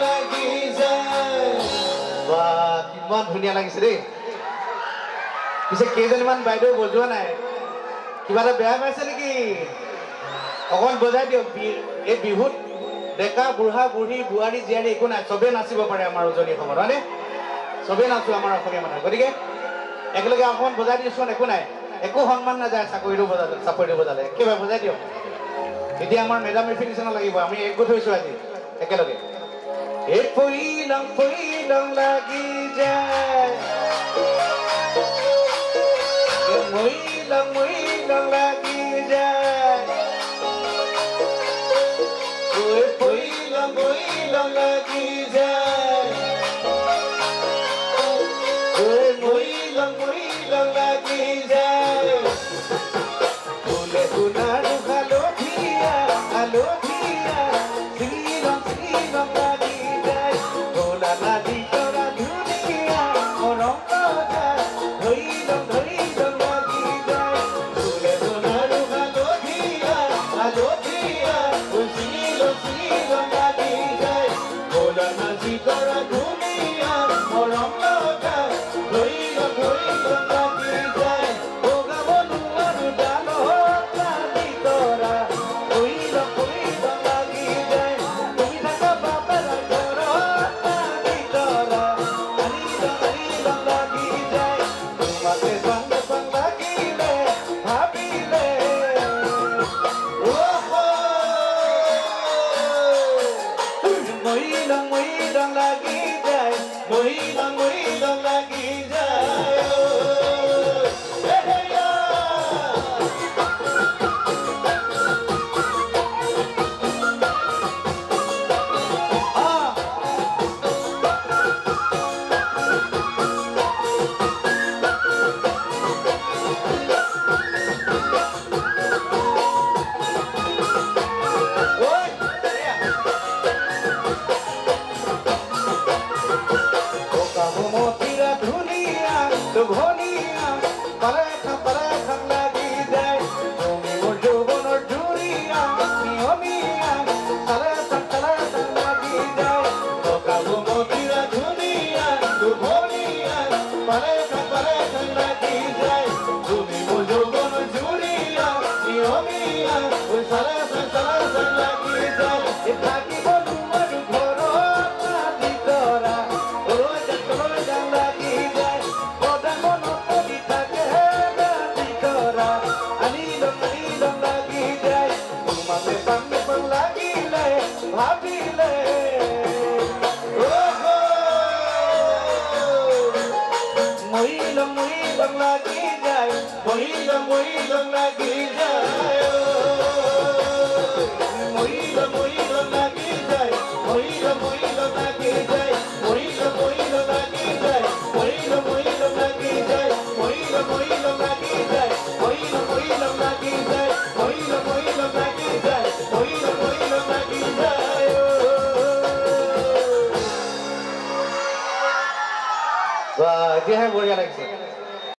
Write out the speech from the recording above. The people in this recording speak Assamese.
লাগি যায় বাহ কিমান ধুনীয়া লাগিছে দেই পিছে কেইজনমান বাইদেউ বজোৱা নাই কিবা এটা বেয়া পাইছে নেকি অকণ বজাই দিয়ক এই বিহুত ডেকা বুঢ়া বুঢ়ী বোৱাৰী জীয়াৰী একো নাই চবেই নাচিব পাৰে আমাৰ উজনি সময়ত হয়নে চবেই নাচো আমাৰ অসমীয়া মানুহ গতিকে একেলগে অকণ বজাই দিছোন একো নাই একো সন্মান নাযায় চাকৰিটো বজালে একেবাৰে বজাই দিয়ক এতিয়া আমাৰ মেডাম মেফি নিচিনা লাগিব আমি একগোট হৈছো আজি একেলগে এই ফইলং লাগি যায় মইলং লাগি যায় ঐ ফইলং লাগি যায় ঐ মইলং লাগি যায় ফুলে ফুলাৰু হালধীয়া শ্ৰীৰং লাগি যায় ভোলা লাগি কৰা ধুনীয়া মৰম লগা ধৰিলং লাগি যায় ফুলে ফুলাৰু হালধীয়া শ্ৰীৰং লাগি যায় ভোলা লাগি কৰা ধুনীয়া মৰম লগা ধৰিলং লাগি যায় বগাব নোৱাৰো ডালত লাগি তৰা ধৰিলং লাগি যায় তুমি থাকা বাপেৰা ঘৰত লাগি তৰা ধৰিলং লাগি যায় তোমাকে চাং লাগিলে ভাবিলে মইলং লাগি যায়